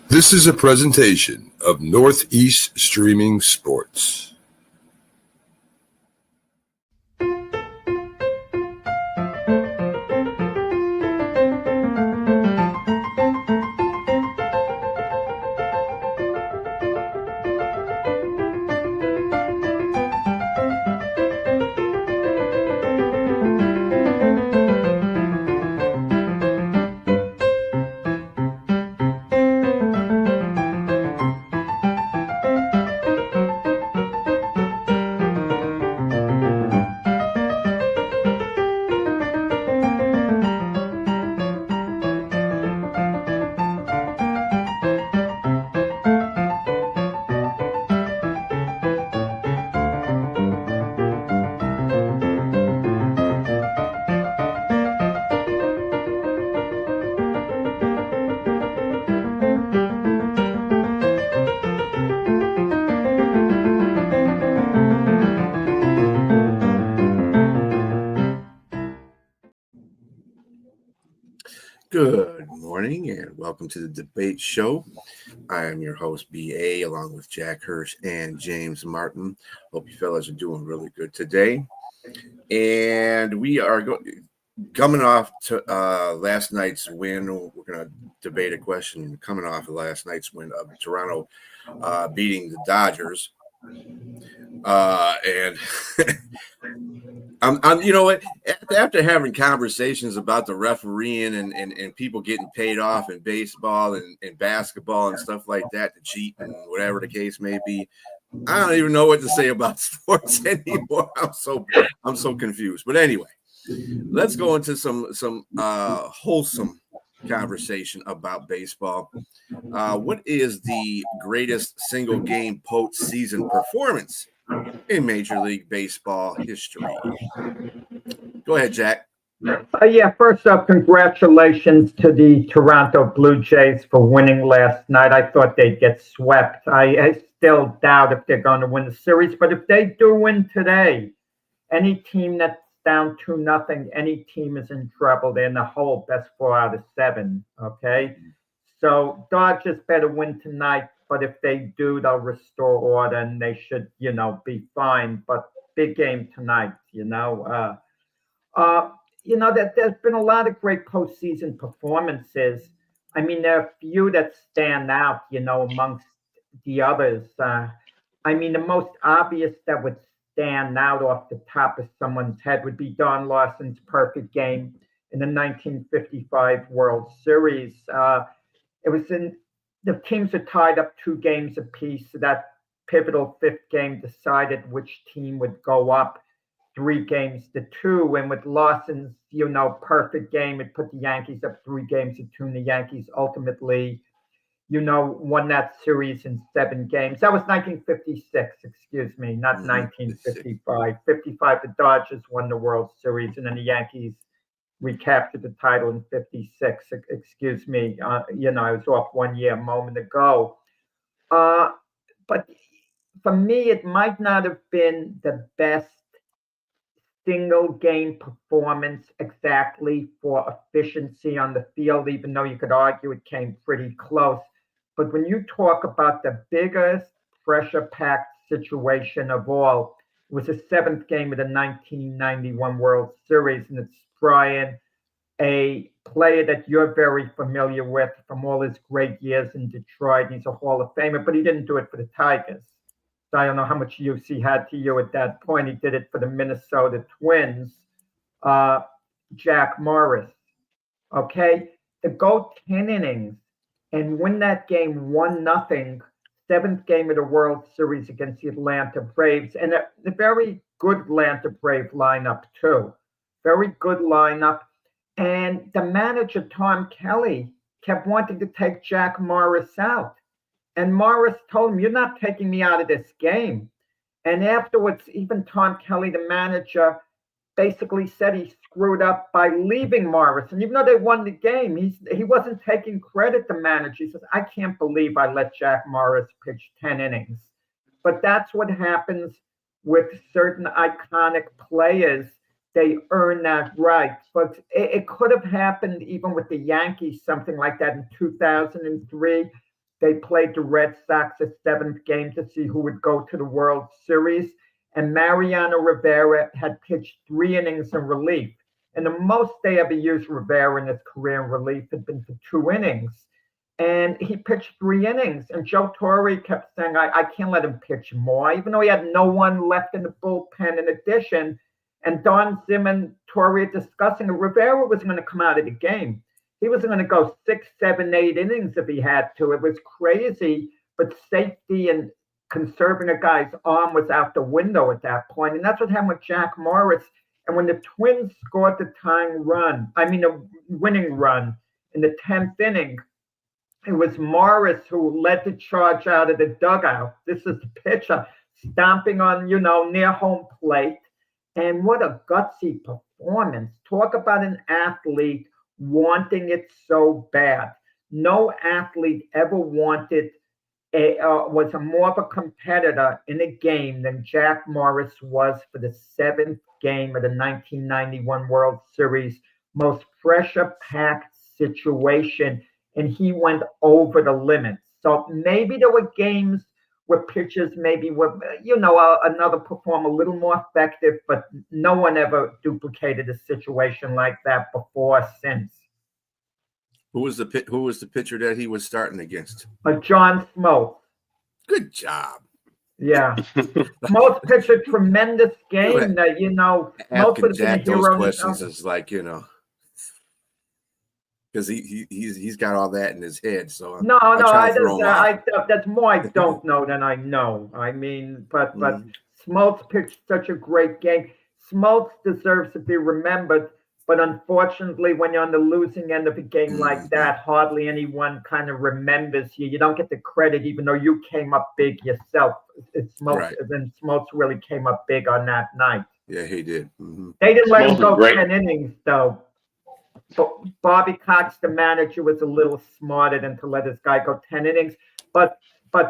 This is a presentation of Northeast Streaming Sports. Good morning and welcome to the debate show. I am your host, BA, along with Jack Hirsch and James Martin. Hope you fellas are doing really good today. And we are coming off to last night's win. We're going to debate a question coming off of last night's win of Toronto beating the Dodgers. And I'm you know what? After having conversations about the refereeing and people getting paid off in baseball and basketball and stuff like that to cheat and whatever the case may be, I don't even know what to say about sports anymore. I'm so confused. But anyway, let's go into some wholesome conversation about baseball. What is the greatest single game postseason performance in Major League Baseball history? Go ahead, Jack. First up, congratulations to the Toronto Blue Jays for winning last night. I thought they'd get swept. I still doubt if they're going to win the series, but if they do win today, any team that's down 2-0, any team is in trouble. They're in the hole, best 4 out of 7, okay? So Dodgers better win tonight, but if they do, they'll restore order and they should, be fine. But big game tonight, that there's been a lot of great postseason performances. I mean, there are a few that stand out, amongst the others. The most obvious that would stand out off the top of someone's head would be Don Larsen's perfect game in the 1955 World Series. It was the teams are tied up 2 games apiece. So that pivotal 5th game decided which team would go up 3-2. And with Larsen's, perfect game, it put the Yankees up 3-2. And the Yankees ultimately, won that series in 7 games. That was 1956, excuse me, not 1955. 55, the Dodgers won the World Series, and then the Yankees recaptured the title in 56. Excuse me. I was off 1 year a moment ago. But for me, it might not have been the best single game performance exactly for efficiency on the field, even though you could argue it came pretty close. But when you talk about the biggest pressure-packed situation of all, it was the 7th game of the 1991 World Series, and it's Brian, a player that you're very familiar with from all his great years in Detroit. He's a Hall of Famer, but he didn't do it for the Tigers. So I don't know how much use he had to you at that point. He did it for the Minnesota Twins, Jack Morris. Okay, to go 10 innings and win that game 1-0, 7th game of the World Series against the Atlanta Braves, and a very good Atlanta Brave lineup too. Very good lineup. And the manager, Tom Kelly, kept wanting to take Jack Morris out. And Morris told him, "You're not taking me out of this game." And afterwards, even Tom Kelly, the manager, basically said he screwed up by leaving Morris. And even though they won the game, he wasn't taking credit, the manager. He says, "I can't believe I let Jack Morris pitch 10 innings. But that's what happens with certain iconic players. They earn that right. But it could have happened even with the Yankees, something like that in 2003. They played the Red Sox a seventh game to see who would go to the World Series. And Mariano Rivera had pitched 3 innings in relief. And the most they ever used Rivera in his career in relief had been for 2 innings. And he pitched 3 innings. And Joe Torre kept saying, I can't let him pitch more, even though he had no one left in the bullpen in addition. And Don Zim and Torre discussing it. Rivera was going to come out of the game. He was going to go 6, 7, 8 innings if he had to. It was crazy, but safety and conserving a guy's arm was out the window at that point. And that's what happened with Jack Morris. And when the Twins scored the winning run in the 10th inning, it was Morris who led the charge out of the dugout. This is the pitcher stomping on, near home plate. And what a gutsy performance. Talk about an athlete wanting it so bad. No athlete ever was more of a competitor in a game than Jack Morris was for the 7th game of the 1991 World Series. Most pressure-packed situation, and he went over the limit. So maybe there were games where pitchers maybe were, another performer a little more effective, but no one ever duplicated a situation like that before or since. Who was the pitcher that he was starting against? John Smoltz. Good job. Yeah. Smoltz pitched a tremendous game that, Smoltz would have been a hero. Those questions is like, because he's got all that in his head. So that's more I don't know than I know. I mean, but Smoltz pitched such a great game. Smoltz deserves to be remembered, but unfortunately, when you're on the losing end of a game like that, hardly anyone kind of remembers you. You don't get the credit, even though you came up big yourself. Smoltz really came up big on that night. Yeah, he did. Mm-hmm. They didn't let him go 10 innings, though. But Bobby Cox, the manager, was a little smarter than to let this guy go 10 innings. But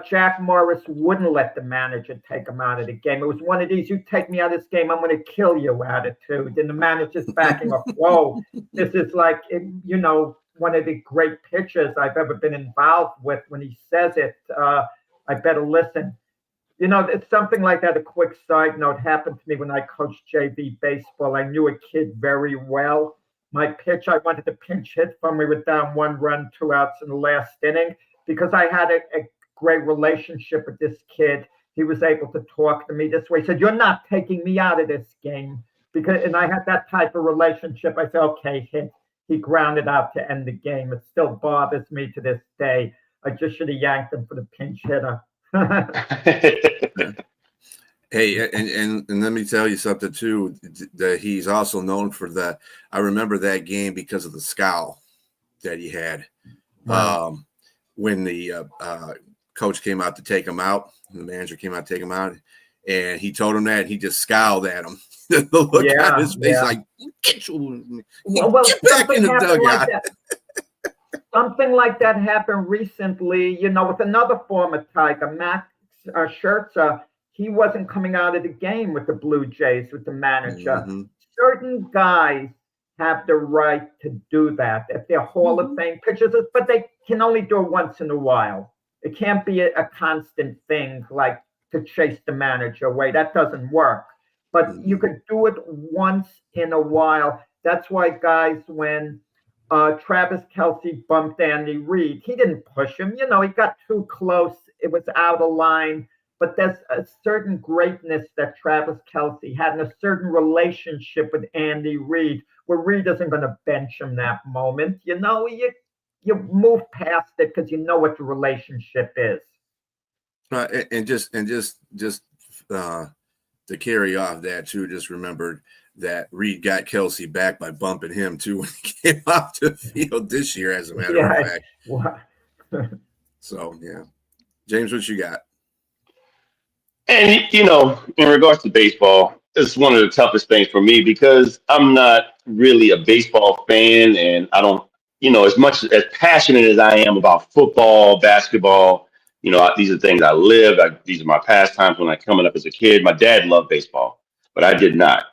Jack Morris wouldn't let the manager take him out of the game. It was one of these, you take me out of this game, I'm going to kill you attitude. And the manager's backing up. Whoa, this is like, one of the great pitchers I've ever been involved with. When he says it, I better listen. It's something like that. A quick side note happened to me when I coached JV baseball. I knew a kid very well. My pitch, I wanted to pinch hit from. We were down 1 run, 2 outs in the last inning. Because I had a great relationship with this kid, he was able to talk to me this way. He said, "You're not taking me out of this game." And I had that type of relationship. I said, "Okay, hit." He grounded out to end the game. It still bothers me to this day. I just should have yanked him for the pinch hitter. Hey, and let me tell you something too, that he's also known for that. I remember that game because of the scowl that he had. Wow. When the coach came out to take him out, the manager came out to take him out, and he told him that, and he just scowled at him. The look on his face, like, get back in the dugout. Like something like that happened recently, with another former Tiger, Max Scherzer. He wasn't coming out of the game with the Blue Jays, with the manager. Mm-hmm. Certain guys have the right to do that if they're Hall of Fame pitchers, but they can only do it once in a while. It can't be a constant thing, like to chase the manager away. That doesn't work. But you could do it once in a while. That's why, guys, when Travis Kelce bumped Andy Reid, he didn't push him. He got too close. It was out of line. But there's a certain greatness that Travis Kelce had and a certain relationship with Andy Reid where Reid isn't going to bench him that moment. You move past it because you know what the relationship is. And just to carry off that too, just remembered that Reid got Kelce back by bumping him too when he came off the field this year, as a matter of fact. Wow. So, yeah. James, what you got? And, in regards to baseball, it's one of the toughest things for me because I'm not really a baseball fan, and I don't, as much as passionate as I am about football, basketball, these are things I live. These are my pastimes when I coming up as a kid. My dad loved baseball, but I did not.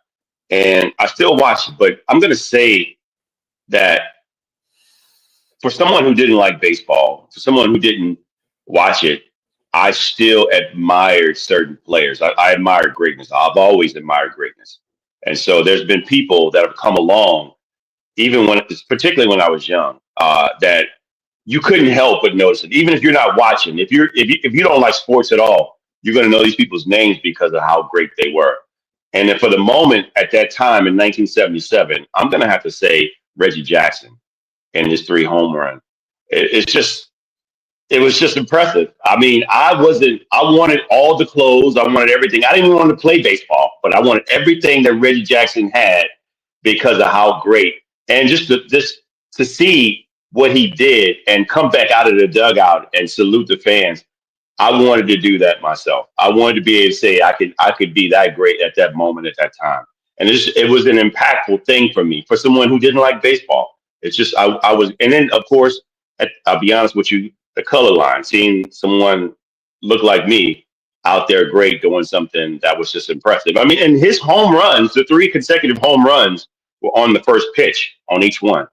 And I still watch it, but I'm going to say that for someone who didn't like baseball, for someone who didn't watch it, I still admired certain players. I admired greatness. I've always admired greatness. And so there's been people that have come along, even when, particularly when I was young, that you couldn't help but notice it. Even if you're not watching, if you don't like sports at all, you're going to know these people's names because of how great they were. And then for the moment at that time in 1977, I'm going to have to say Reggie Jackson and his 3 home run. It's just it was just impressive. I mean, I wanted all the clothes. I wanted everything. I didn't even want to play baseball, but I wanted everything that Reggie Jackson had because of how great. And just to see what he did and come back out of the dugout and salute the fans. I wanted to do that myself. I wanted to be able to say I could be that great at that moment at that time. And it was an impactful thing for me, for someone who didn't like baseball. It's just I was, and then of course, I'll be honest with you, the color line, seeing someone look like me out there great doing something that was just impressive. I mean, and his home runs, the 3 consecutive home runs were on the first pitch on each one.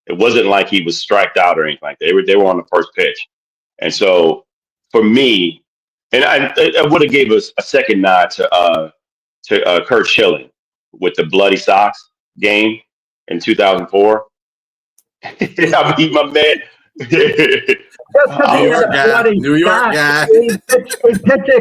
It wasn't like he was striked out or anything like that. They were on the first pitch. And so for me, and I would have gave us a second nod to Kurt Schilling with the Bloody Sox game in 2004. I mean, my man. Just because New he York had a guy. bloody New York shot, guy. he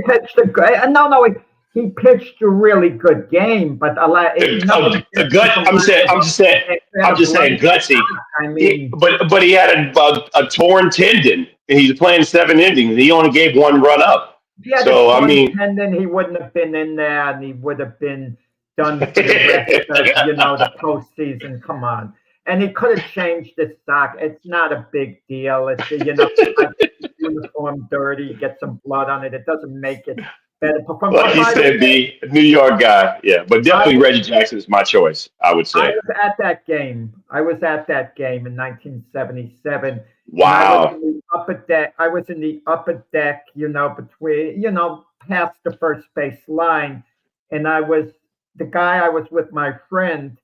pitched a great. No, he pitched a really good game, but a lot. The gut. I'm just saying gutsy. I mean, But he had a torn tendon. And he's playing 7 innings. He only gave 1 run up. if he had So a I torn mean, tendon, he wouldn't have been in there, and he would have been done for the rest of the postseason. Come on. And he could have changed the sock. It's not a big deal. It's like uniform dirty, get some blood on it. It doesn't make it better. like you said, the New York guy. Yeah, but definitely Reggie Jackson is my choice, I would I say. was at that game. I was at that game in 1977. Wow. And I was in the upper deck. I was in the upper deck, between, past the first base line. And the guy I was with, my friend,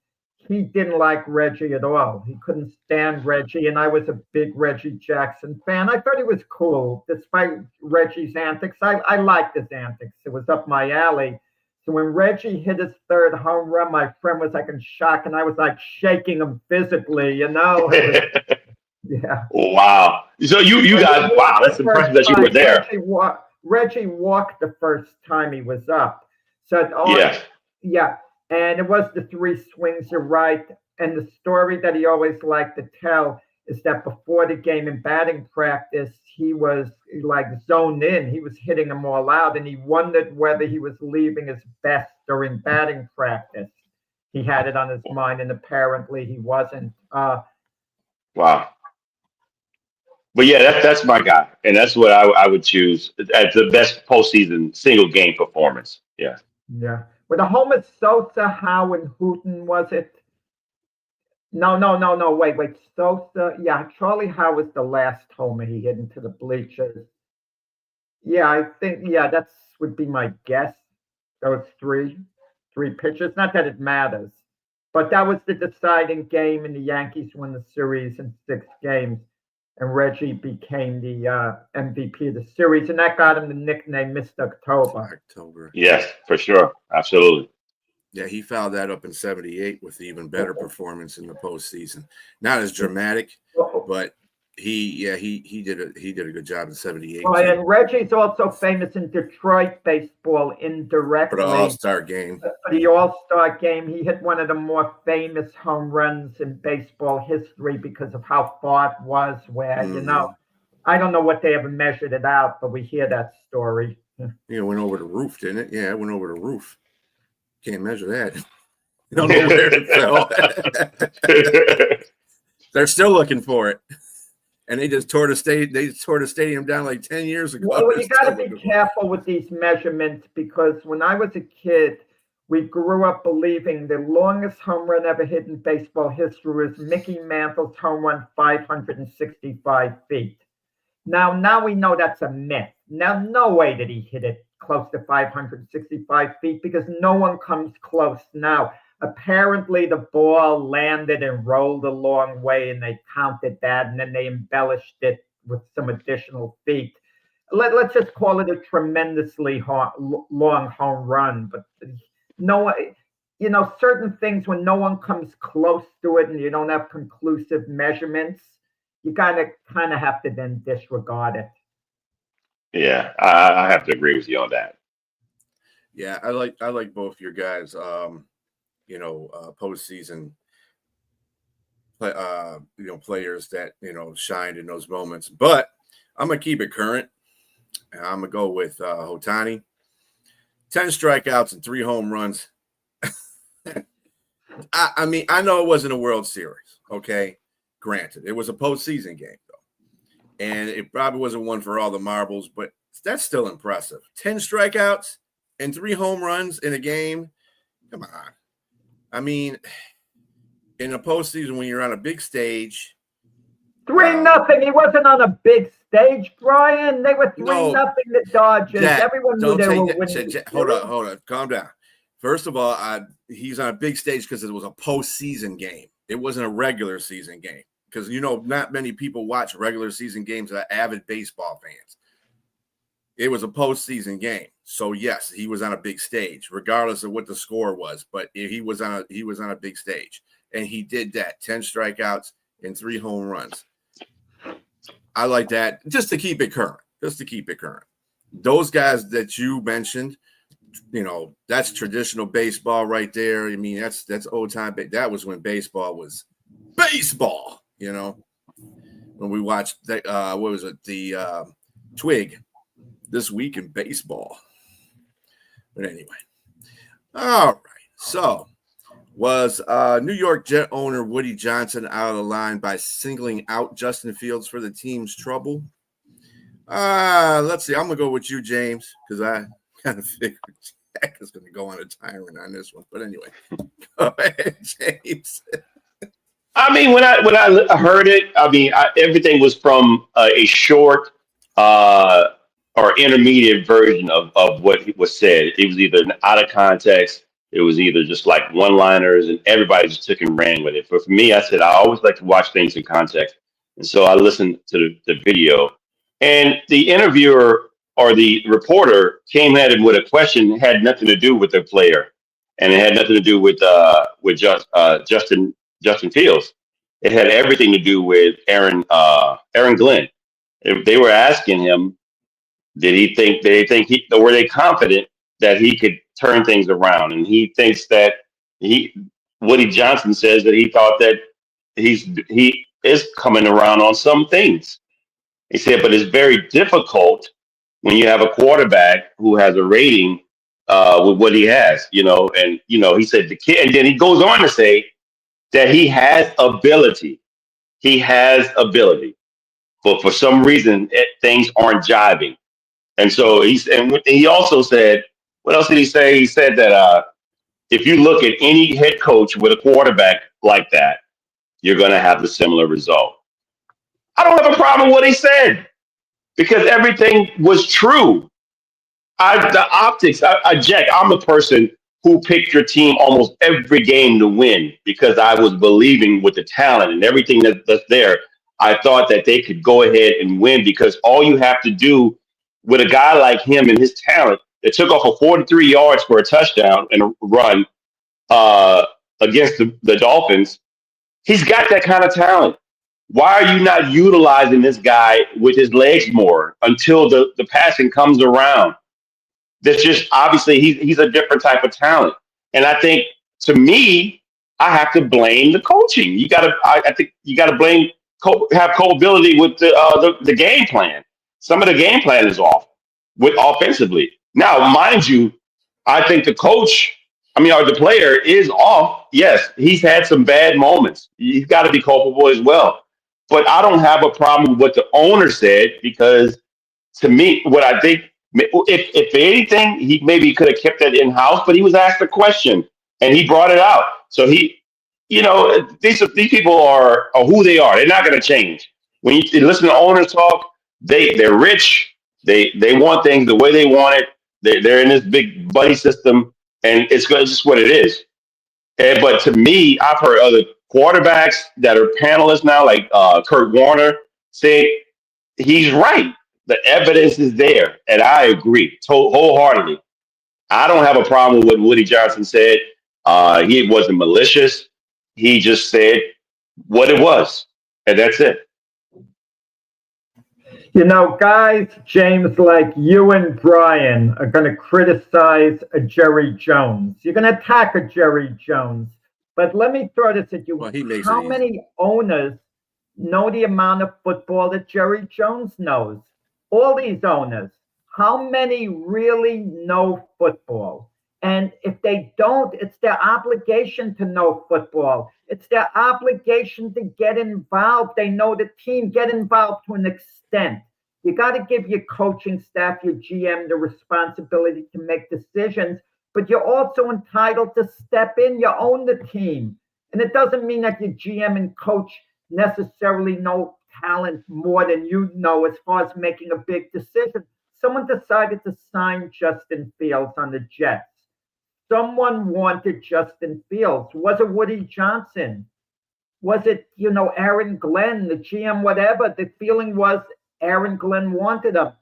he didn't like Reggie at all. He couldn't stand Reggie. And I was a big Reggie Jackson fan. I thought he was cool, despite Reggie's antics. I liked his antics. It was up my alley. So when Reggie hit his 3rd home run, my friend was like in shock, and I was like shaking him physically, Yeah. Wow. So you guys, wow, that's impressive that you were there. Reggie walked the first time he was up. So Yeah. yeah. And it was the 3 swings are right. And the story that he always liked to tell is that before the game in batting practice, he was like zoned in. He was hitting them all out, and he wondered whether he was leaving his best during batting practice. He had it on his mind, and apparently he wasn't. Wow. But yeah, that's my guy, and that's what I would choose as the best postseason single game performance. Yeah. Yeah. With a home at Sosa, Howe, and Hooten, was it? No. Wait. Sosa. Yeah, Charlie Howe was the last homer he hit into the bleachers. Yeah, I think, that's would be my guess. Those three pitchers. Not that it matters, but that was the deciding game, and the Yankees won the series in 6 games. And Reggie became the MVP of the series, and that got him the nickname Mr. October. Yes, for sure. Absolutely. Yeah, he fouled that up in 78 with even better performance in the postseason. Not as dramatic, but he did a good job in 78. Well, and Reggie's also famous in Detroit baseball indirectly. For the All-Star game. For the All-Star game, he hit one of the more famous home runs in baseball history because of how far it was, where, I don't know what they ever measured it out, but we hear that story. Yeah, it went over the roof, didn't it? Yeah, it went over the roof. Can't measure that. You don't know where it fell. They're still looking for it. And they just tore the stadium down like 10 years ago. Well, you got to be careful with these measurements, because when I was a kid, we grew up believing the longest home run ever hit in baseball history was Mickey Mantle's home run, 565 feet. Now we know that's a myth. Now, no way did he hit it close to 565 feet, because no one comes close now. Apparently, the ball landed and rolled a long way, and they counted that, and then they embellished it with some additional feet. let's just call it a tremendously long home run. But no, certain things when no one comes close to it and you don't have conclusive measurements, you gotta kind of have to then disregard it. Yeah, I have to agree with you on that. Yeah, I like both your guys. Postseason players that shined in those moments. But I'm gonna keep it current. I'm gonna go with Otani. 10 strikeouts and 3 home runs. I mean, I know it wasn't a World Series, okay? Granted, it was a postseason game, though. And it probably wasn't one for all the marbles, but that's still impressive. 10 strikeouts and 3 home runs in a game. Come on. I mean, in a postseason when you're on a big stage. 3-0. He wasn't on a big stage, Brian. They were 3-0 the Dodgers. Everyone knew they were winning. Hold on. Calm down. First of all, he's on a big stage because it was a postseason game. It wasn't a regular season game because, not many people watch regular season games that are avid baseball fans. It was a postseason game. So, yes, he was on a big stage, regardless of what the score was. But he was on a big stage, and he did that. 10 strikeouts and 3 home runs. I like that just to keep it current. Those guys that you mentioned, that's traditional baseball right there. I mean, that's old time. That was when baseball was baseball. When we watched that, what was it? The Twig this week in baseball. But anyway, all right. So, was New York Jet owner Woody Johnson out of the line by singling out Justin Fields for the team's trouble? Let's see. I'm gonna go with you, James, because I kind of figured Jack is gonna go on a tyrant on this one. But anyway, go ahead, James. I mean, when I heard it, I mean, everything was from a short or intermediate version of what was said. It was either out of context. It was either just like one-liners, and everybody just took and ran with it. But for me, I said I always like to watch things in context, and so I listened to the video. And the interviewer or the reporter came at him with a question that had nothing to do with the player, and it had nothing to do with Justin Fields. It had everything to do with Aaron Glenn. They were asking him, were they confident that he could turn things around? And he thinks that Woody Johnson says that he thought that he is coming around on some things. He said, but it's very difficult when you have a quarterback who has a rating with what he has, and he said the kid, and then he goes on to say that he has ability. He has ability, but for some reason things aren't jiving. And so he also said, what else did he say? He said that if you look at any head coach with a quarterback like that, you're going to have a similar result. I don't have a problem with what he said because everything was true. The optics, Jack, I'm the person who picked your team almost every game to win because I was believing with the talent and everything that's there. I thought that they could go ahead and win because all you have to do with a guy like him and his talent that took off for 43 yards for a touchdown and a run against the Dolphins, he's got that kind of talent. Why are you not utilizing this guy with his legs more until the passing comes around? That's just obviously he's a different type of talent. And I think to me, I have to blame the coaching. I think you gotta have culpability with the game plan. Some of the game plan is off with offensively. Now, mind you, I think the player is off. Yes, he's had some bad moments. He's got to be culpable as well. But I don't have a problem with what the owner said because to me, what I think, if anything, he maybe could have kept that in house. But he was asked a question and he brought it out. So these people are who they are. They're not going to change. When you listen to owners talk, they're rich. They want things the way they want it. They're in this big buddy system, and it's just what it is. But to me, I've heard other quarterbacks that are panelists now, like Kurt Warner, say he's right. The evidence is there, and I agree wholeheartedly. I don't have a problem with what Woody Johnson said. He wasn't malicious. He just said what it was, and that's it. You know, guys, James, like you and Brian are going to criticize a Jerry Jones. You're going to attack a Jerry Jones. But let me throw this at you. Well, he makes it How easy. many owners know the amount of football that Jerry Jones knows? All these owners. How many really know football? And if they don't, it's their obligation to know football. It's their obligation to get involved. They know the team, get involved to an extent. You got to give your coaching staff, your GM, the responsibility to make decisions, but you're also entitled to step in. You own the team. And it doesn't mean that your GM and coach necessarily know talent more than you know as far as making a big decision. Someone decided to sign Justin Fields on the Jets. Someone wanted Justin Fields. Was it Woody Johnson? Was it, Aaron Glenn, the GM, whatever? The feeling was Aaron Glenn wanted him.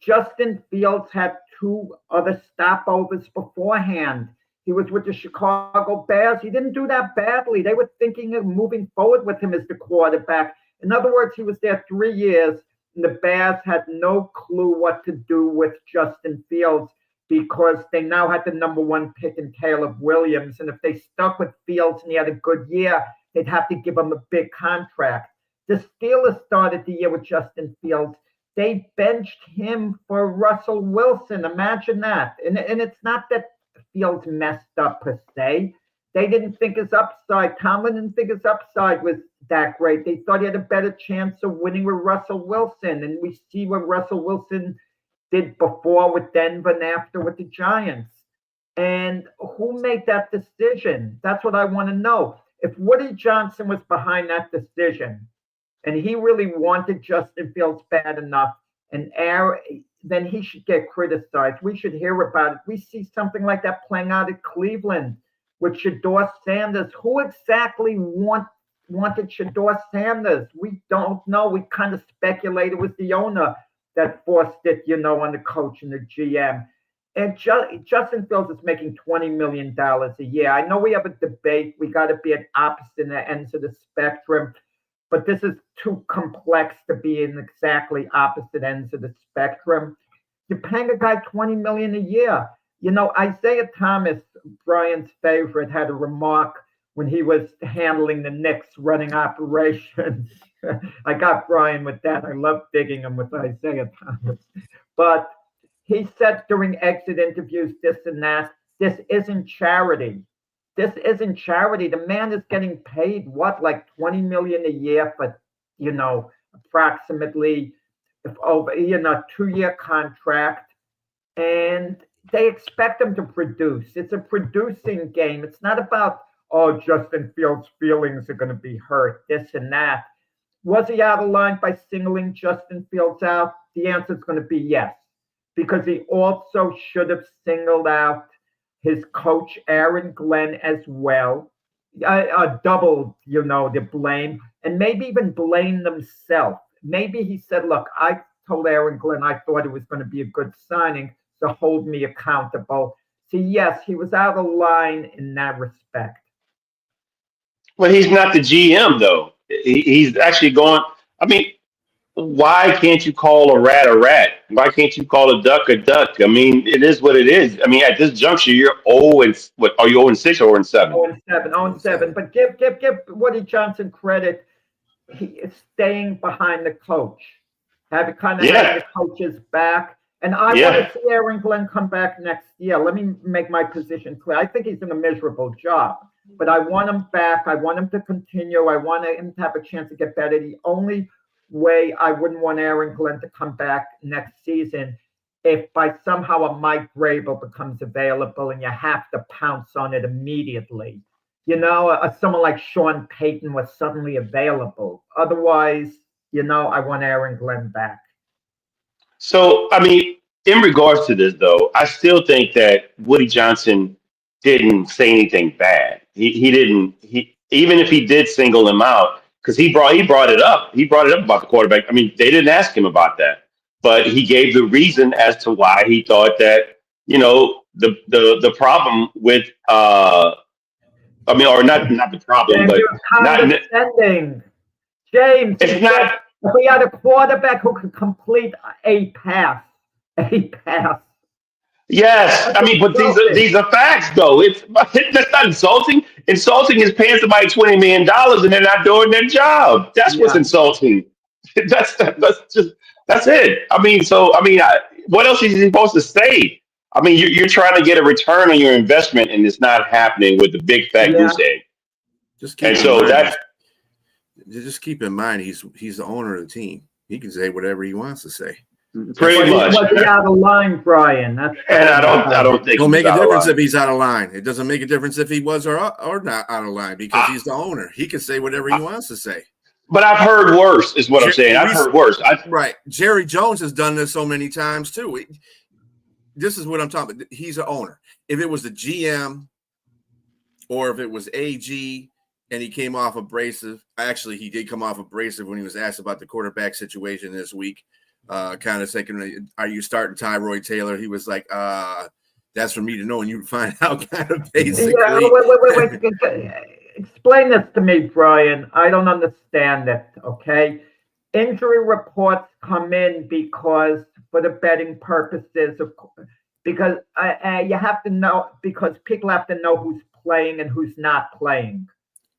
Justin Fields had two other stopovers beforehand. He was with the Chicago Bears. He didn't do that badly. They were thinking of moving forward with him as the quarterback. In other words, he was there 3 years, and the Bears had no clue what to do with Justin Fields because they now had the number one pick in Caleb Williams. And if they stuck with Fields and he had a good year, they'd have to give him a big contract. The Steelers started the year with Justin Fields. They benched him for Russell Wilson. Imagine that. And it's not that Fields messed up per se. They didn't think his upside, Tomlin didn't think his upside was that great. They thought he had a better chance of winning with Russell Wilson. And we see what Russell Wilson did before with Denver and after with the Giants. And who made that decision? That's what I want to know. If Woody Johnson was behind that decision and he really wanted Justin Fields bad enough, and then he should get criticized. We should hear about it. We see something like that playing out at Cleveland with Shedeur Sanders. Who exactly wanted Shedeur Sanders? We don't know. We kind of speculated with the owner that forced it, on the coach and the GM. And Justin Fields is making $20 million a year. I know we have a debate. We got to be at opposite ends of the spectrum, but this is too complex to be in exactly opposite ends of the spectrum. You're paying a guy $20 million a year. Isaiah Thomas, Brian's favorite, had a remark when he was handling the Knicks running operations. I got Brian with that. I love digging him with Isaiah Thomas. But he said during exit interviews, this and that, this isn't charity. This isn't charity. The man is getting paid, like $20 million a year for, approximately over, 2-year contract. And they expect him to produce. It's a producing game. It's not about, Justin Fields' feelings are going to be hurt, this and that. Was he out of line by singling Justin Fields out? The answer is going to be yes, because he also should have singled out his coach, Aaron Glenn, as well. Doubled, the blame, and maybe even blame himself. Maybe he said, look, I told Aaron Glenn I thought it was going to be a good signing, so hold me accountable. So, yes, he was out of line in that respect. Well, he's not the GM, though. He's actually going. I mean, why can't you call a rat a rat? Why can't you call a duck a duck? I mean, it is what it is. I mean, at this juncture, you're 0 and what? Are you 0 and 6 or 0 and 7? 0 and 7, 0 and 7. But give Woody Johnson credit. He is staying behind the coach. Having the coach's back. And I want to see Aaron Glenn come back next year. Let me make my position clear. I think he's in a miserable job, but I want him back. I want him to continue. I want him to have a chance to get better. The only way I wouldn't want Aaron Glenn to come back next season if by somehow a Mike Vrabel becomes available and you have to pounce on it immediately. Someone like Sean Payton was suddenly available. Otherwise, I want Aaron Glenn back. So, I mean, in regards to this, though, I still think that Woody Johnson didn't say anything bad. He didn't. Even if he did single him out, because he brought it up. He brought it up about the quarterback. I mean, they didn't ask him about that. but he gave the reason as to why he thought that, the problem with or not the problem, James, but you're not condescending. James, it's he not. said if we had a quarterback who could complete a pass. Yes, That's I mean, but insulting. these are facts, though. That's not insulting. Insulting is paying somebody $20 million and they're not doing their job. That's what's Yeah. insulting. That's it. What else is he supposed to say? I mean, you're trying to get a return on your investment, and it's not happening with the big fat Yeah. goose egg. Just And keep in so mind. that Just keep in mind, he's the owner of the team. He can say whatever he wants to say. pretty much, Was he out of line, Brian? That's and I don't think It don't he's make a out of difference line. if he's out of line. It doesn't make a difference if he was or not out of line because he's the owner. He can say whatever he wants to say. But I've heard worse, is what I'm saying. I've heard worse. Right. Jerry Jones has done this so many times too. This is what I'm talking about. He's an owner. If it was the GM or if it was AG and he came off abrasive, actually, he did come off abrasive when he was asked about the quarterback situation this week. Kind of saying, are you starting Tyrod Taylor? He was like, that's for me to know, and you find out kind of basically. Yeah, wait. Explain this to me, Brian. I don't understand it, okay? Injury reports come in because, for the betting purposes, because you have to know, because people have to know who's playing and who's not playing.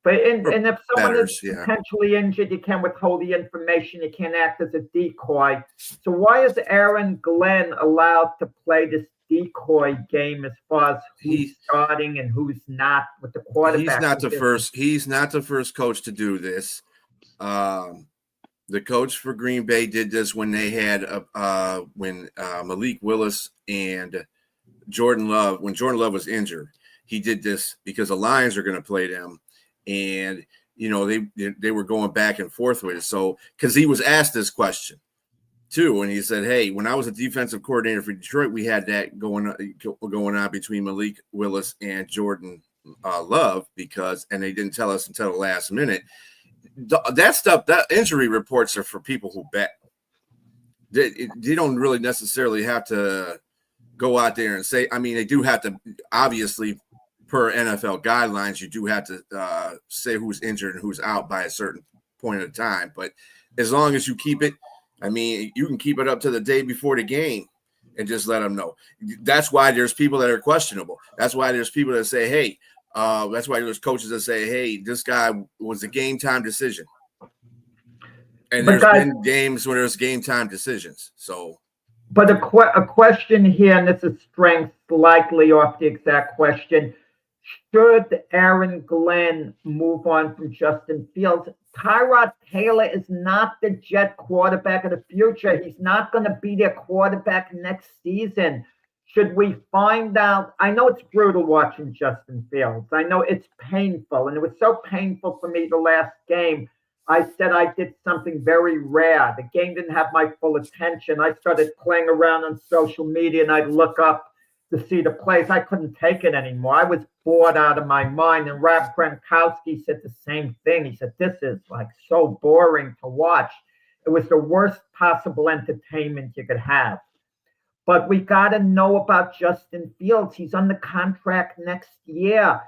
But and if someone is potentially injured, you can't withhold the information. You can't act as a decoy. So why is Aaron Glenn allowed to play this decoy game as far as who's starting and who's not with the quarterback? He's not the first coach to do this. The coach for Green Bay did this when they had when Malik Willis and Jordan Love, when Jordan Love was injured. He did this because the Lions are going to play them. And, they were going back and forth with it. So, because he was asked this question too. And he said, hey, when I was a defensive coordinator for Detroit, we had that going on between Malik Willis and Jordan Love and they didn't tell us until the last minute. That stuff, that injury reports are for people who bet. They don't really necessarily have to go out there and say, they do have to, obviously, per NFL guidelines, you do have to say who's injured and who's out by a certain point of time. But as long as you keep it, you can keep it up to the day before the game and just let them know. That's why there's people that are questionable. That's why there's people that say, hey, that's why there's coaches that say, hey, this guy was a game time decision. And there's been games where there's game time decisions. So. But a question here, and this is strength likely off the exact question. Should Aaron Glenn move on from Justin Fields? Tyrod Taylor is not the Jet quarterback of the future. He's not going to be their quarterback next season. Should we find out? I know it's brutal watching Justin Fields. I know it's painful, and it was so painful for me the last game. I said I did something very rare. The game didn't have my full attention. I started playing around on social media, and I'd look up to see the plays. I couldn't take it anymore. I was bored out of my mind. And Rob Gronkowski said the same thing. He said, this is like so boring to watch. It was the worst possible entertainment you could have. But we got to know about Justin Fields. He's on the contract next year.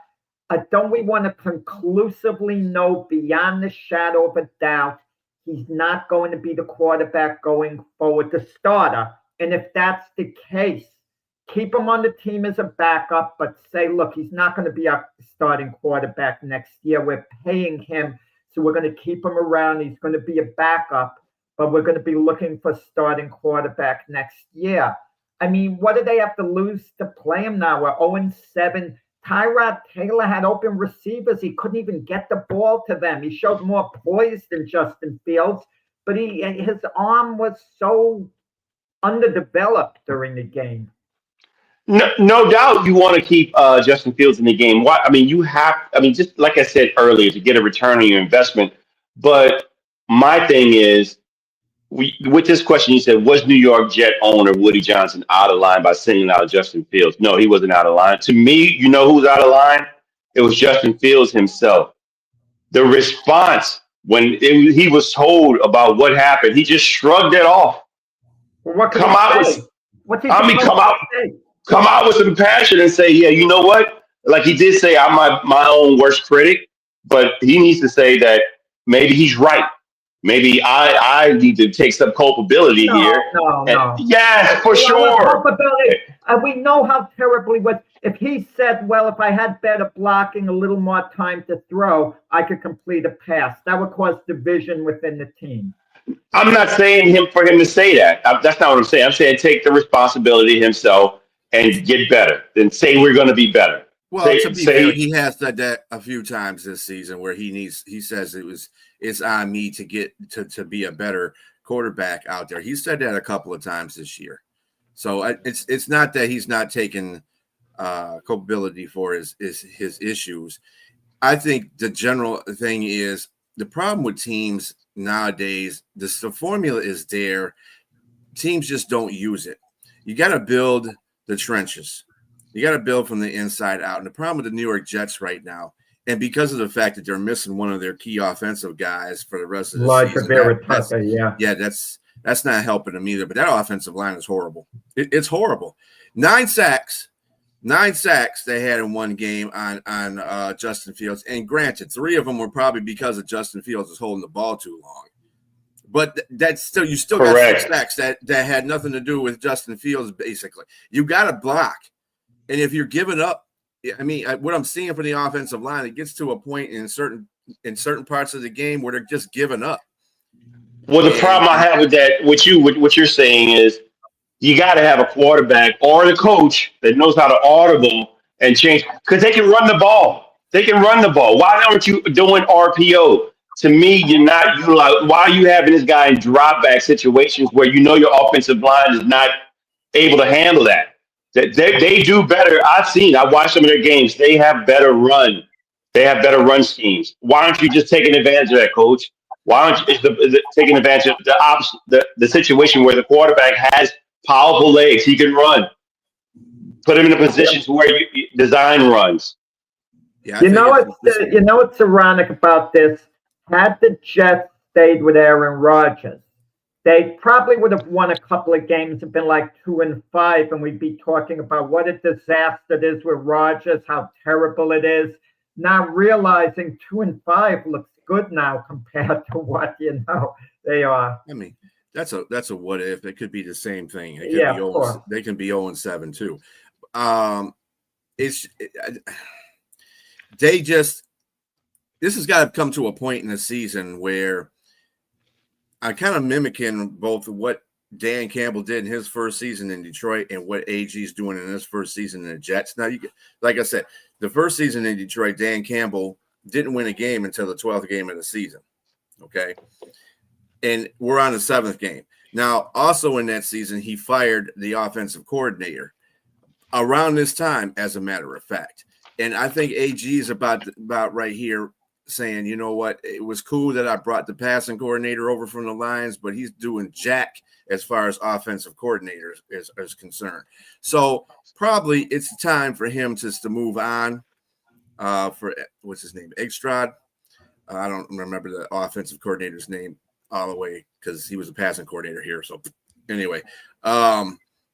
Don't we want to conclusively know beyond the shadow of a doubt he's not going to be the quarterback going forward, the starter? And if that's the case, keep him on the team as a backup, but say, look, he's not going to be our starting quarterback next year. We're paying him, so we're going to keep him around. He's going to be a backup, but we're going to be looking for starting quarterback next year. What do they have to lose to play him now? We're 0-7. Tyrod Taylor had open receivers. He couldn't even get the ball to them. He showed more poise than Justin Fields, but his arm was so underdeveloped during the game. No doubt you want to keep Justin Fields in the game. Just like I said earlier, to get a return on your investment. But my thing is, with this question, you said, was New York Jet owner Woody Johnson out of line by singling out Justin Fields? No, he wasn't out of line. To me, you know who's out of line? It was Justin Fields himself. The response when he was told about what happened, he just shrugged it off. Well, what can come he out say? with. What's he I mean, supposed to say? come out with some passion and say, yeah, you know what? Like he did say, I'm my own worst critic, but he needs to say that maybe he's right. Maybe I need to take some culpability No, here. no, And no. yes, for Well, sure. culpability. We know how terribly was. If he said, "Well, if I had better blocking, a little more time to throw, I could complete a pass," that would cause division within the team. I'm not saying him for him to say that. That's not what I'm saying. I'm saying take the responsibility himself and get better. Then say we're going to be better. Well, to be fair, Say he has said that a few times this season where he says it's on me to get to be a better quarterback out there. He said that a couple of times this year. So it's not that he's not taking culpability for his issues. I think the general thing is the problem with teams nowadays, the formula is there. Teams just don't use it. You got to build the trenches. You got to build from the inside out. And the problem with the New York Jets right now, and because of the fact that they're missing one of their key offensive guys for the rest of the season, that's not helping them either. But that offensive line is horrible. It's horrible. 9 sacks they had in one game on Justin Fields. And granted, 3 of them were probably because of Justin Fields was holding the ball too long. But that's still you still got 6 sacks that had nothing to do with Justin Fields. Basically, you got to block. And if you're giving up, I mean, what I'm seeing for the offensive line, it gets to a point in certain parts of the game where they're just giving up. well, the problem I have with that, what you're saying is you got to have a quarterback or the coach that knows how to audible and change because they can run the ball. They can run the ball. Why aren't you doing RPO? To me, you're not utilizing. Why are you having this guy in drop back situations where you know your offensive line is not able to handle that? They do better. I watched some of their games. They have better run. They have better run schemes. Why aren't you just taking advantage of that, coach? Why aren't you taking advantage of the situation where the quarterback has powerful legs, he can run. Put him in a position where you design runs. Yeah, you know what's ironic about this? Had the Jets stayed with Aaron Rodgers, they probably would have won a couple of games and been like 2-5, and we'd be talking about what a disaster it is with Rodgers, how terrible it is. Now realizing 2-5 looks good now compared to what they are. I mean, that's a what if. It could be the same thing. It could they can be 0-7 too. This has got to come to a point in the season where I'm kind of mimicking both what Dan Campbell did in his first season in Detroit and what AG is doing in his first season in the Jets. Now, like I said, the first season in Detroit, Dan Campbell didn't win a game until the 12th game of the season. Okay. And we're on the 7th game. Now, also in that season, he fired the offensive coordinator around this time, as a matter of fact. And I think AG is about right here saying, you know what, it was cool that I brought the passing coordinator over from the Lions, but he's doing jack as far as offensive coordinator is concerned. So probably it's time for him to move on for, what's his name, Eggstrad. I don't remember the offensive coordinator's name all the way because he was a passing coordinator here. So anyway,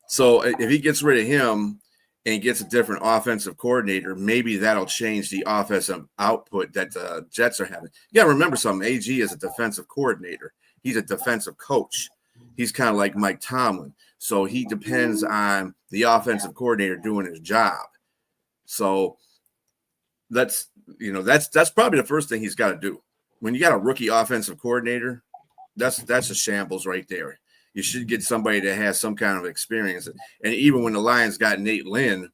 so if he gets rid of him and gets a different offensive coordinator, maybe that'll change the offensive output that the Jets are having. You got to remember something. AG is a defensive coordinator. He's a defensive coach. He's kind of like Mike Tomlin. So he depends on the offensive coordinator doing his job. So that's probably the first thing he's got to do. When you got a rookie offensive coordinator, that's a shambles right there. You should get somebody that has some kind of experience. And even when the Lions got Nate Lynn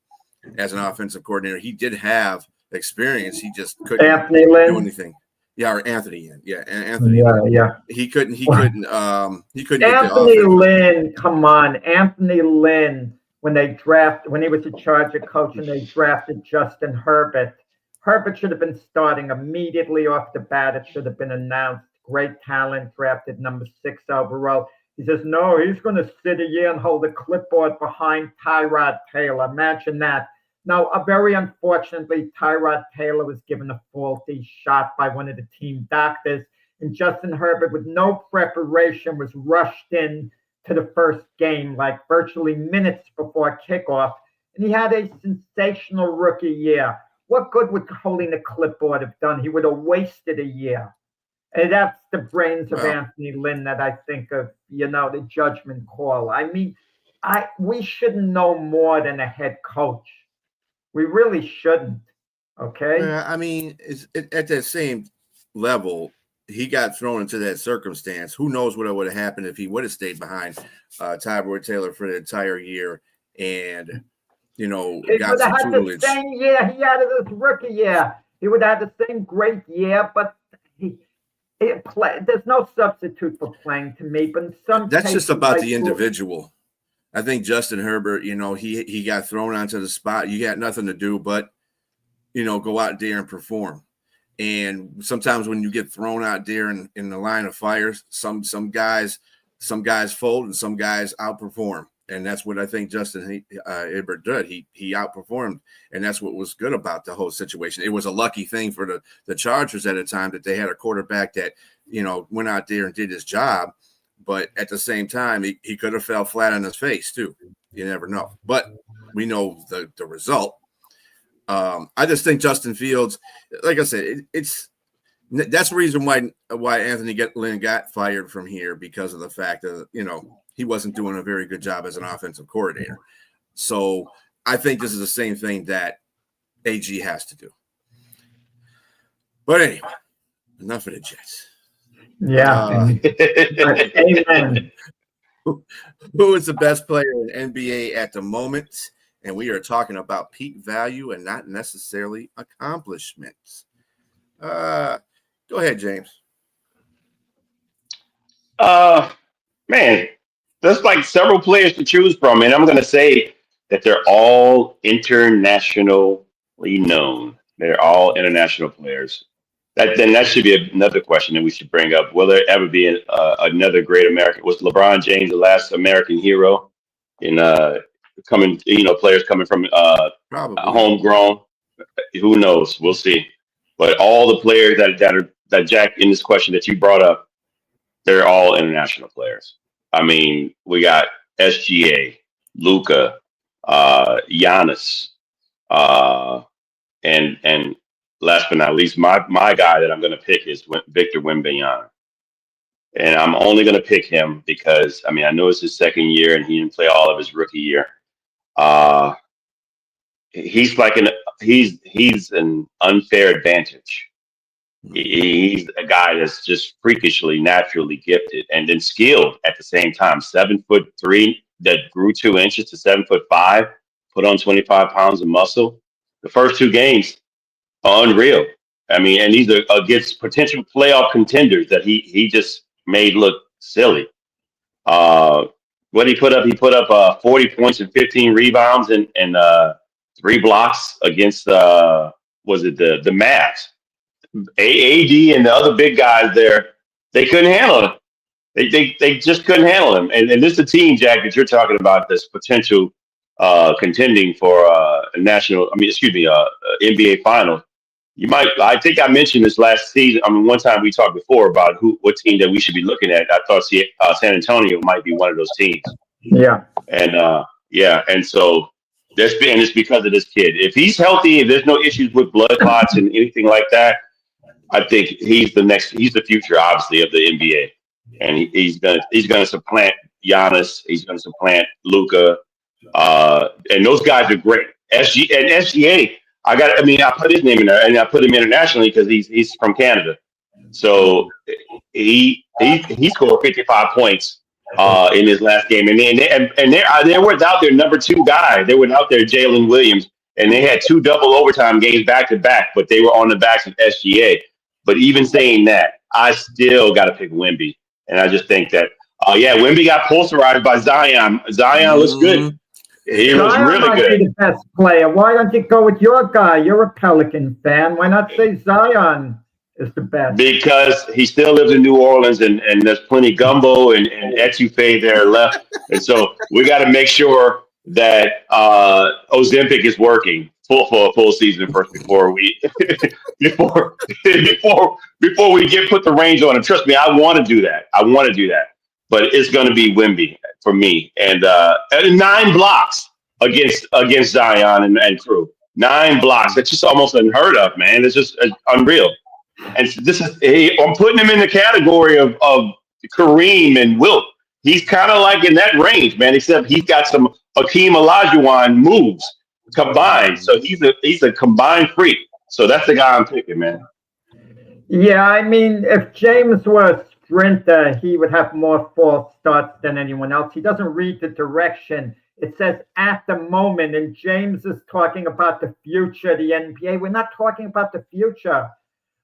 as an offensive coordinator, he did have experience. He just couldn't do anything. Yeah, or Anthony. Yeah, Anthony. Yeah. He couldn't Anthony Lynn, come on. Anthony Lynn, when he was in charge of coaching, they drafted Justin Herbert. Herbert should have been starting immediately off the bat. It should have been announced. Great talent, drafted number 6 overall. He says, no, he's going to sit a year and hold a clipboard behind Tyrod Taylor. Imagine that. Now, very unfortunately, Tyrod Taylor was given a faulty shot by one of the team doctors, and Justin Herbert, with no preparation, was rushed in to the first game, like virtually minutes before kickoff, and he had a sensational rookie year. What good would holding the clipboard have done? He would have wasted a year. And that's the brains of Anthony Lynn that I think of, the judgment call. I mean, we shouldn't know more than a head coach. We really shouldn't. Okay. I mean, at that same level, he got thrown into that circumstance. Who knows what would have happened if he would have stayed behind Tyrod Taylor for the entire year and, he got would some have had tutelage. the same year he had his rookie year. He would have had the same great year, but there's no substitute for playing to me. But in some that's cases, just about the individual. I think Justin Herbert, he got thrown onto the spot. You got nothing to do but, go out there and perform. And sometimes when you get thrown out there in the line of fire, some guys fold and some guys outperform. And that's what I think Justin Herbert did. He outperformed, and that's what was good about the whole situation. It was a lucky thing for the Chargers at a time that they had a quarterback that, went out there and did his job. But at the same time, he could have fell flat on his face too. You never know. But we know the result. I just think Justin Fields, like I said, that's the reason why Anthony Lynn got fired from here, because of the fact that he wasn't doing a very good job as an offensive coordinator. So I think this is the same thing that AG has to do. But anyway, enough of the Jets. Yeah. Amen. Who is the best player in NBA at the moment? And we are talking about peak value and not necessarily accomplishments. Go ahead, James. Man, there's like several players to choose from, and I'm going to say that they're all internationally known. They're all international players. That should be another question that we should bring up. Will there ever be another great American? Was LeBron James the last American hero in players coming from Probably homegrown? Who knows? We'll see. But all the players that Jack, in this question that you brought up, they're all international players. I mean, we got SGA, Luka, Giannis, and last but not least, my guy that I'm going to pick is Victor Wembanyama. And I'm only going to pick him because, I know it's his second year and he didn't play all of his rookie year. He's an unfair advantage. He's a guy that's just freakishly, naturally gifted and then skilled at the same time. 7'3" that grew 2 inches to 7'5", put on 25 pounds of muscle. The first two games are unreal. And these are against potential playoff contenders that he just made look silly. What he put up? He put up 40 points and 15 rebounds and 3 blocks against the Mavs. AD and the other big guys there, they couldn't handle him. They just couldn't handle him. And this is a team, Jack, that you're talking about, this potential contending for NBA Finals. I think I mentioned this last season. One time we talked before about what team that we should be looking at. I thought San Antonio might be one of those teams. Yeah. And so it's because of this kid. If he's healthy, if there's no issues with blood clots and anything like that, I think he's the future, obviously, of the NBA. And he's gonna supplant Giannis. He's gonna supplant Luka. And those guys are great. SGA. I put his name in there, and I put him internationally because he's from Canada. So he scored 55 points in his last game, and they were without their number 2 guy. They were without their Jalen Williams, and they had 2 double overtime games back to back. But they were on the backs of SGA. But even saying that, I still got to pick Wemby, and I just think that Wemby got pulverized by Zion. Zion looks good. He was really good. The best player. Why don't you go with your guy? You're a Pelican fan. Why not say Zion is the best? Because he still lives in New Orleans, and there's plenty gumbo and etouffee there left. And so we got to make sure that Ozempic is working for a full season first before we put the range on him. Trust me, I want to do that. but it's going to be Wemby for me. And 9 blocks against Zion and crew. 9 blocks. That's just almost unheard of, man. It's just unreal. And I'm putting him in the category of Kareem and Wilt. He's kind of like in that range, man. Except he's got some Hakeem Olajuwon moves combined. So he's a combined freak. So that's the guy I'm picking, man. Yeah, I mean, if James were a sprinter, he would have more false starts than anyone else. He doesn't read the direction. It says at the moment, and James is talking about the future of the NBA. We're not talking about the future.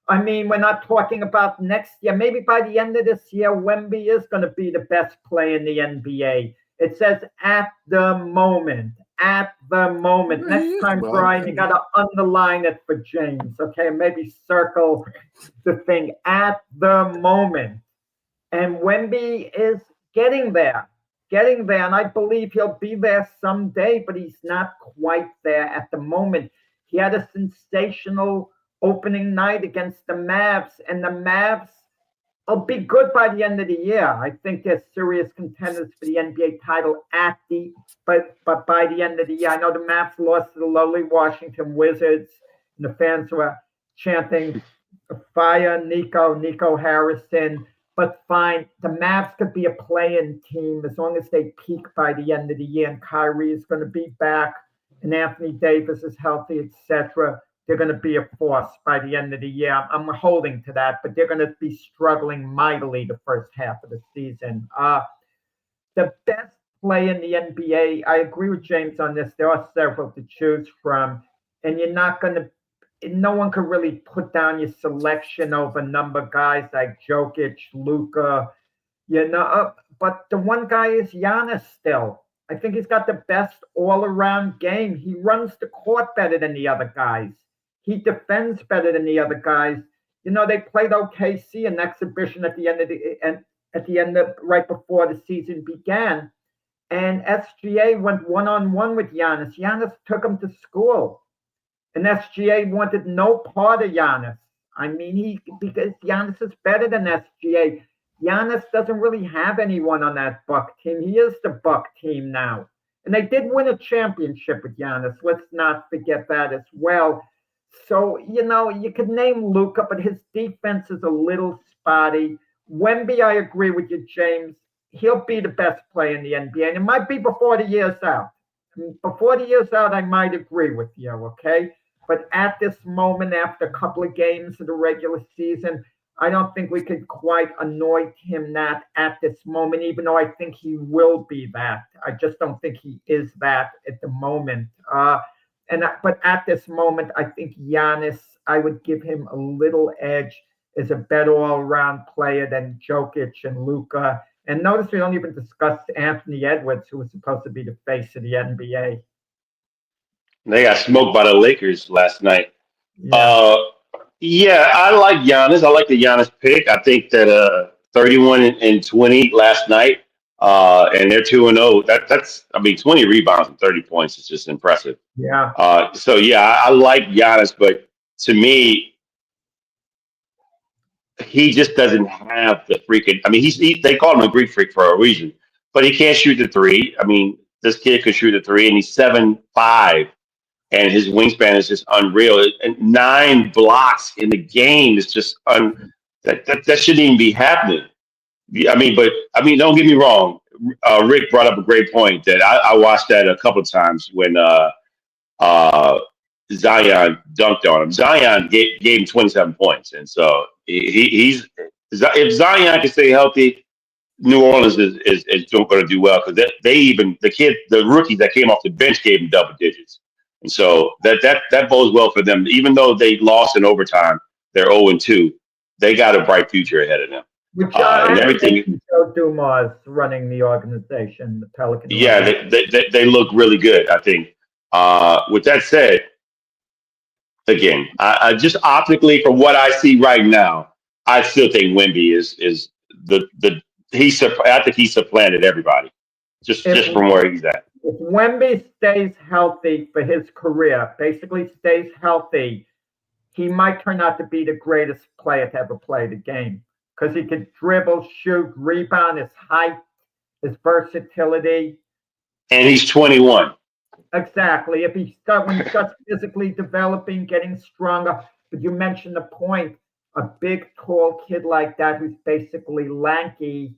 I mean, we're not talking about next year. Maybe by the end of this year, Wemby is going to be the best player in the NBA. It says at the moment. At the moment. Next time, Brian, you got to underline it for James, okay? Maybe circle the thing at the moment. And Wemby is getting there. And I believe he'll be there someday, but he's not quite there at the moment. He had a sensational opening night against the Mavs, and the Mavs will be good by the end of the year. I think they're serious contenders for the NBA title but by the end of the year. I know the Mavs lost to the lowly Washington Wizards, and the fans were chanting fire Nico Harrison. But fine, the Mavs could be a play-in team as long as they peak by the end of the year, and Kyrie is going to be back, and Anthony Davis is healthy, etc. They're going to be a force by the end of the year. I'm holding to that, but they're going to be struggling mightily the first half of the season. The best play in the NBA, I agree with James on this. There are several to choose from, and no one can really put down your selection over a number of guys like Jokic, Luka, but the one guy is Giannis still. I think he's got the best all-around game. He runs the court better than the other guys. He defends better than the other guys. They played OKC an exhibition at the end of right before the season began, and SGA went one-on-one with Giannis. Giannis took him to school, and SGA wanted no part of Giannis. I mean, because Giannis is better than SGA. Giannis doesn't really have anyone on that Buck team. He is the Buck team now, and they did win a championship with Giannis. Let's not forget that as well. So, you could name Luka, but his defense is a little spotty. Wemby, I agree with you, James. He'll be the best player in the NBA, and it might be before the year's out. Before the year's out, I might agree with you, okay? But at this moment, after a couple of games of the regular season, I don't think we could quite anoint him that at this moment, even though I think he will be that. I just don't think he is that at the moment. But at this moment, I think Giannis, I would give him a little edge as a better all-around player than Jokic and Luka. And notice we don't even discuss Anthony Edwards, who was supposed to be the face of the NBA. They got smoked by the Lakers last night. Yeah, I like Giannis. I like the Giannis pick. I think that 31 and 20 last night, and they're 2-0. That's 20 rebounds and 30 points is just impressive. Yeah. So yeah, I like Giannis, but to me, he just doesn't have the freaking. I mean, they call him a Greek freak for a reason, but he can't shoot the three. I mean, this kid could shoot the three, and he's 7'5", and his wingspan is just unreal. And 9 blocks in the game is just that shouldn't even be happening. I mean, don't get me wrong. Rick brought up a great point that I watched that a couple of times when Zion dunked on him. Zion gave him 27 points, and so he's if Zion can stay healthy, New Orleans is going to do well because the rookies that came off the bench gave him double digits, and so that bodes well for them. Even though they lost in overtime, they're 0-2. They got a bright future ahead of them. And everything. Joe Dumars running the organization, the Pelicans. Yeah, they look really good. I think. With that said, again, I just optically from what I see right now, I still think Wemby is I think he supplanted everybody just from where he's at. If Wemby stays healthy for his career, basically stays healthy, he might turn out to be the greatest player to ever play the game. because he could dribble, shoot, rebound, his height, his versatility. And he's 21. Exactly. If he start when he starts physically developing, getting stronger. But you mentioned the point. A big, tall kid like that who's basically lanky,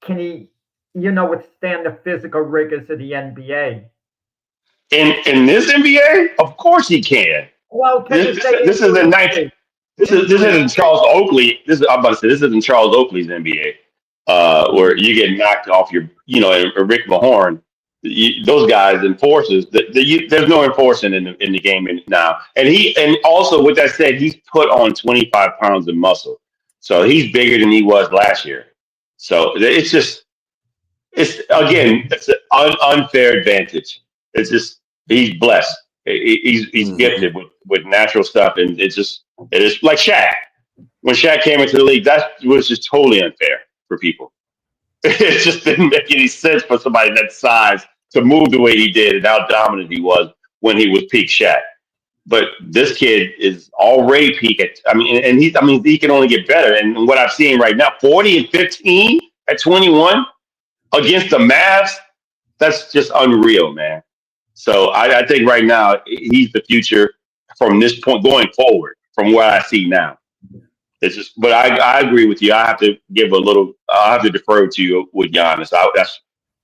can he, withstand the physical rigors of the NBA? In this NBA, of course he can. Well, can you This say this is the ninth. injury-free? This isn't Injury-free. Charles Oakley. I'm about to say this isn't Charles Oakley's NBA, where you get knocked off your, and Rick Mahorn. Those guys enforcers. There's no enforcing in the game now. And also with that said, he's put on 25 pounds of muscle, so he's bigger than he was last year. So it's an unfair advantage. It's just he's blessed. He's gifted with natural stuff, and it is like Shaq. When Shaq came into the league, that was just totally unfair for people. It just didn't make any sense for somebody that size to move the way he did and how dominant he was when he was peak Shaq. But this kid is already peak at. He can only get better. And what I've seen right now, 40 and 15 at 21 against the Mavs, that's just unreal, man. So I think right now he's the future from this point going forward, from what I see now. It's just, but I agree with you. I have to I have to defer to you with Giannis.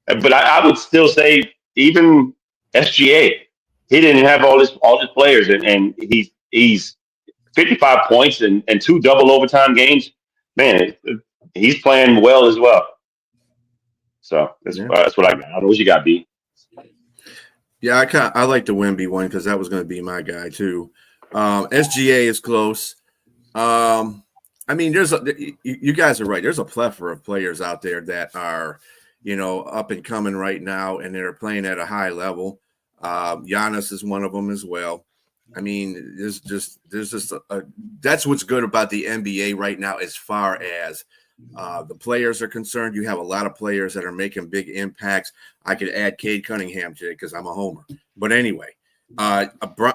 But I would still say even SGA, he didn't have all his players, and he's 55 points and two double overtime games. Man, he's playing well as well. So that's what I got. I don't know what you got, B. Yeah, I like the Wemby one because that was going to be my guy too. SGA is close. You guys are right. There's a plethora of players out there that are, up and coming right now, and they're playing at a high level. Giannis is one of them as well. I mean, there's just that's what's good about the NBA right now as far as the players are concerned. You have a lot of players that are making big impacts. I could add Cade Cunningham today because I'm a homer. But anyway,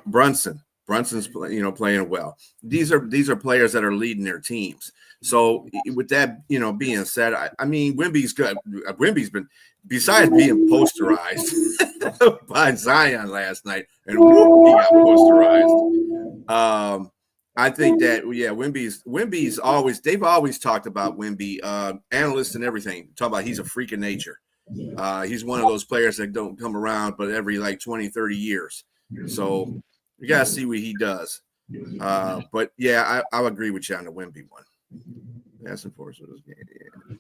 Brunson's playing well. These are players that are leading their teams. So with that, being said, I mean, Wemby's good. Wemby's been, besides being posterized by Zion last night, and he got posterized. I think that Wemby's always, they've always talked about Wemby, analysts and everything talk about he's a freak of nature. He's one of those players that don't come around but every like 20, 30 years. So you gotta see what he does. But yeah, I'll agree with you on the Wemby one. That's unfortunate.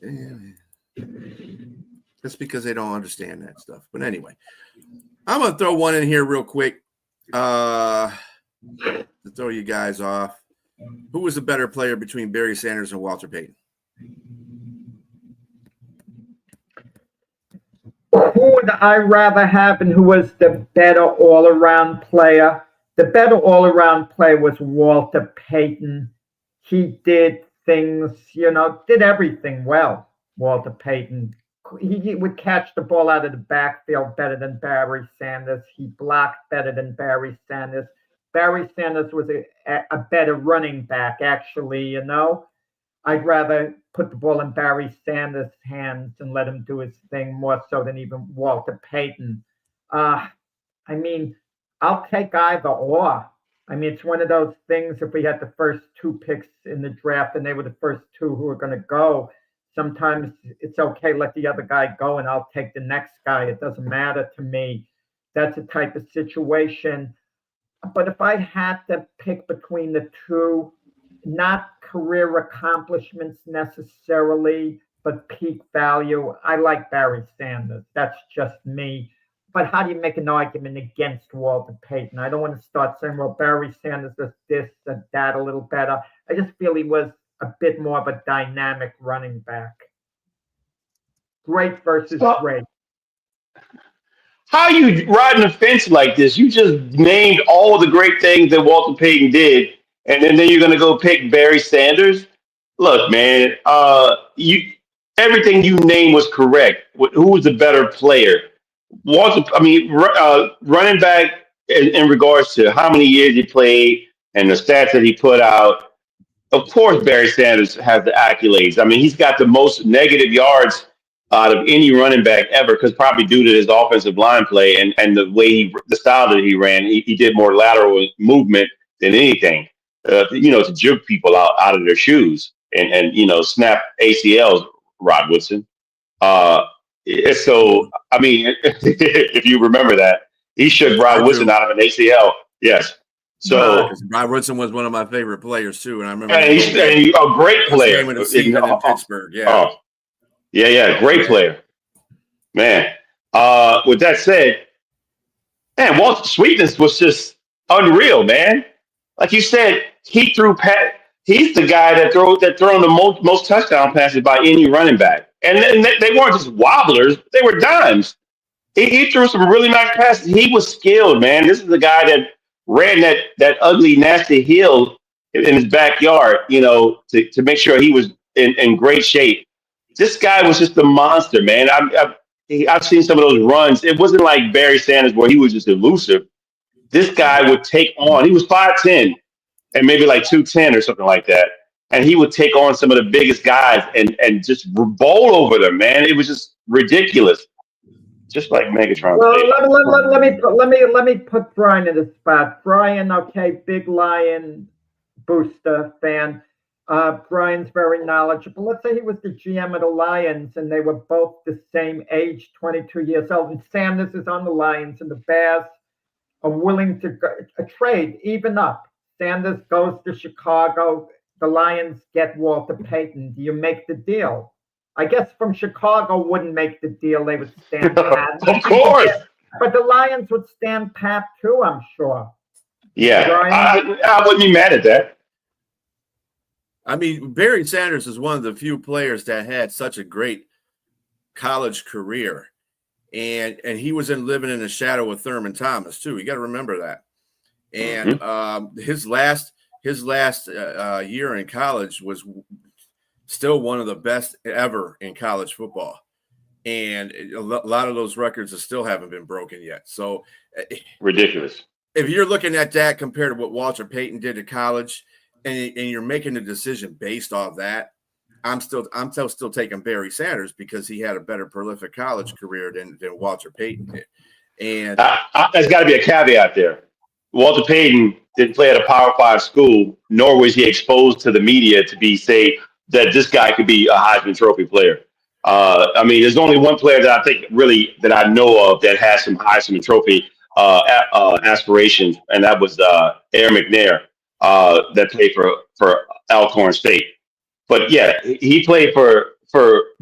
Yeah. That's because they don't understand that stuff. But anyway, I'm gonna throw one in here real quick. To throw you guys off. Who was the better player between Barry Sanders and Walter Payton? Who would I rather have and who was the better all-around player? The better all-around player was Walter Payton. He did things, did everything well, Walter Payton. He would catch the ball out of the backfield better than Barry Sanders. He blocked better than Barry Sanders. Barry Sanders was a better running back, actually, I'd rather put the ball in Barry Sanders' hands and let him do his thing more so than even Walter Payton. I'll take either or. It's one of those things, if we had the first two picks in the draft and they were the first two who were going to go, sometimes it's okay, let the other guy go and I'll take the next guy. It doesn't matter to me. That's a type of situation. But if I had to pick between the two, not career accomplishments necessarily, but peak value, I like Barry Sanders. That's just me. But how do you make an argument against Walter Payton? I don't want to start saying, well, Barry Sanders does this and that a little better. I just feel he was a bit more of a dynamic running back. Great versus great. How you riding the fence like this? You just named all the great things that Walter Payton did, and then you're going to go pick Barry Sanders? Look, man, everything you named was correct. Who was the better player? Running back in regards to how many years he played and the stats that he put out, of course, Barry Sanders has the accolades. I mean, he's got the most negative yards out of any running back ever, because probably due to his offensive line play and the way the style that he ran, he did more lateral movement than anything. To jerk people out of their shoes and snap ACLs. Rod Woodson. Uh, so I mean, if you remember that, he shook Rod Woodson out of an ACL. Yes. So Rod Woodson was one of my favorite players too, and I remember he's a great player in Pittsburgh. Yeah. Oh, yeah, great player, man. With that said, man, Walter Sweetness was just unreal, man. Like you said, he threw he's the guy that thrown the most touchdown passes by any running back, and then they weren't just wobblers; they were dimes. He threw some really nice passes. He was skilled, man. This is the guy that ran that ugly, nasty hill in his backyard, to make sure he was in great shape. This guy was just a monster, man. I've seen some of those runs. It wasn't like Barry Sanders where he was just elusive. This guy would take on. He was 5'10" and maybe like 210 or something like that, and he would take on some of the biggest guys and just bowl over them, man. It was just ridiculous. Just like Megatron. Well, let me put Brian in the spot. Brian, okay, big Lion booster fan. Brian's very knowledgeable. Let's say he was the GM of the Lions, and they were both the same age, 22 years old. And Sanders is on the Lions, and the Bears are willing to trade even up. Sanders goes to Chicago. The Lions get Walter Payton. Do you make the deal? I guess from Chicago wouldn't make the deal. They would stand pat. Of course. But the Lions would stand pat too, I'm sure. Yeah, I wouldn't be mad at that. I mean, Barry Sanders is one of the few players that had such a great college career. And he was living in the shadow of Thurman Thomas, too. You got to remember that. And his last year in college was still one of the best ever in college football. And a lot of those records still haven't been broken yet. So ridiculous. If you're looking at that compared to what Walter Payton did at college, and you're making a decision based off that, I'm still taking Barry Sanders because he had a better prolific college career than Walter Payton did. And there's got to be a caveat there. Walter Payton didn't play at a Power 5 school, nor was he exposed to the media to say that this guy could be a Heisman Trophy player. I mean, there's only one player that I think really that I know of that has some Heisman Trophy aspirations, and that was Aaron McNair that played for Alcorn State. But yeah, he played for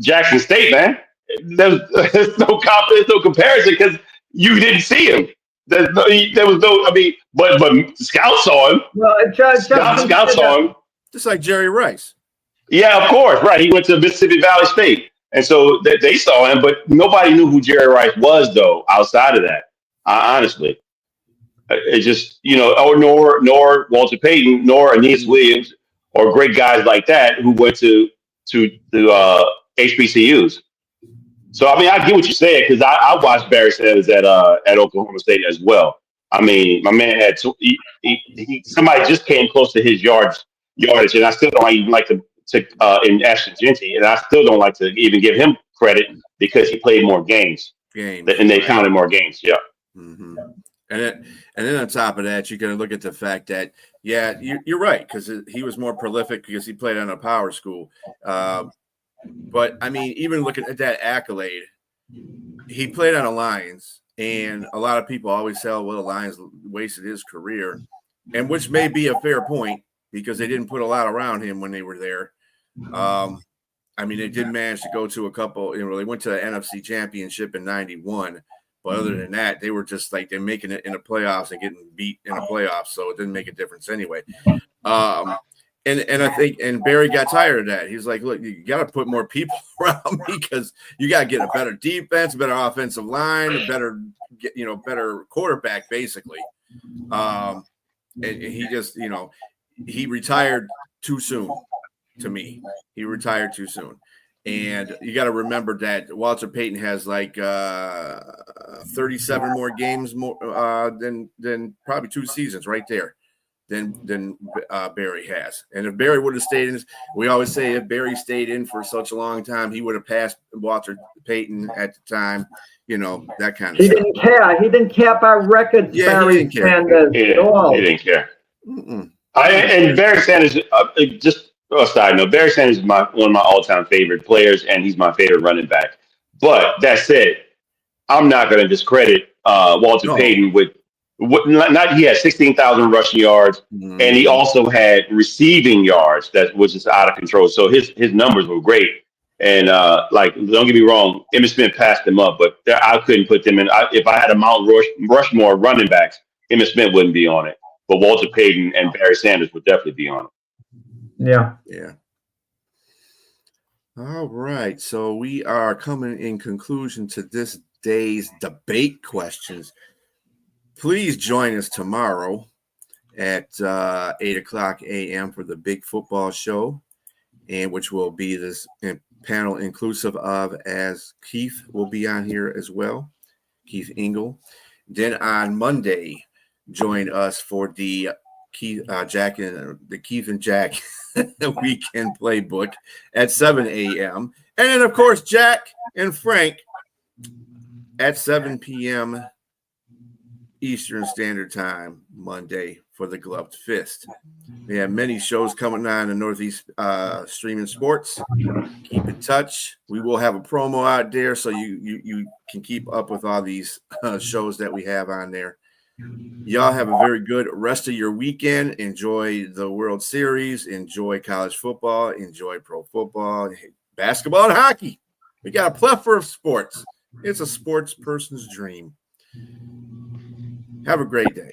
Jackson State, man. There's no comparison because you didn't see him. There was no. I mean, but scouts saw him. Well, scouts saw him. Just like Jerry Rice. Yeah, of course, right. He went to Mississippi Valley State, and so they saw him, but nobody knew who Jerry Rice was, though. Outside of that, honestly, it just nor Walter Payton, nor Aeneas Williams, or great guys like that who went to HBCUs. So I mean, I get what you're saying because I watched Barry Sanders at Oklahoma State as well. I mean, my man had somebody just came close to his yardage, and I still don't even like to in Ashton Genty, and I still don't like to even give him credit because he played more games, and they counted more games. Yeah. Mm-hmm. And then on top of that, you got to look at the fact that you're right because he was more prolific because he played on a power school. But I mean, even looking at that accolade, he played on the Lions, and a lot of people always say, "Well, the Lions wasted his career," and which may be a fair point because they didn't put a lot around him when they were there. I mean, they did manage to go to a couple. They went to the NFC Championship in '91, but other than that, they were just like they're making it in the playoffs and getting beat in the playoffs, so it didn't make a difference anyway. And I think Barry got tired of that. He's like, look, you got to put more people around me because you got to get a better defense, a better offensive line, a better quarterback, basically. And he just, he retired too soon to me. He retired too soon. And you got to remember that Walter Payton has like 37 more games than probably 2 seasons right there. than Barry has. And if Barry would have stayed in, we always say if Barry stayed in for such a long time, he would have passed Walter Payton at the time. You know, that kind of He stuff. didn't care. He didn't care about records, Yeah, Barry he didn't care. Sanders at all. He didn't care. Mm-mm. And Barry Sanders, just a side note, Barry Sanders is one of my all-time favorite players, and he's my favorite running back. But that said, I'm not going to discredit Walter Payton with not he had 16,000 rushing yards, and he also had receiving yards that was just out of control. So his numbers were great. And like, don't get me wrong, Emmitt Smith passed them up, but I couldn't put them in. If I had a Mount Rushmore running backs, Emmitt Smith wouldn't be on it. But Walter Payton and Barry Sanders would definitely be on it. Yeah. Yeah. All right. So we are coming in conclusion to this day's debate questions. Please join us tomorrow at 8 o'clock a.m. for the Big Football Show, and which will be this panel inclusive of, as Keith will be on here as well, Keith Engel. Then on Monday, join us for the Keith and Jack Weekend Playbook at 7 a.m. And then, of course, Jack and Frank at 7 p.m. Eastern Standard Time Monday for the Gloved Fist. We have many shows coming on in Northeast Streaming Sports. Keep in touch. We will have a promo out there so you can keep up with all these shows that we have on there. Y'all have a very good rest of your weekend. Enjoy the World Series. Enjoy college football. Enjoy pro football, basketball, and hockey. We got a plethora of sports. It's a sports person's dream. Have a great day.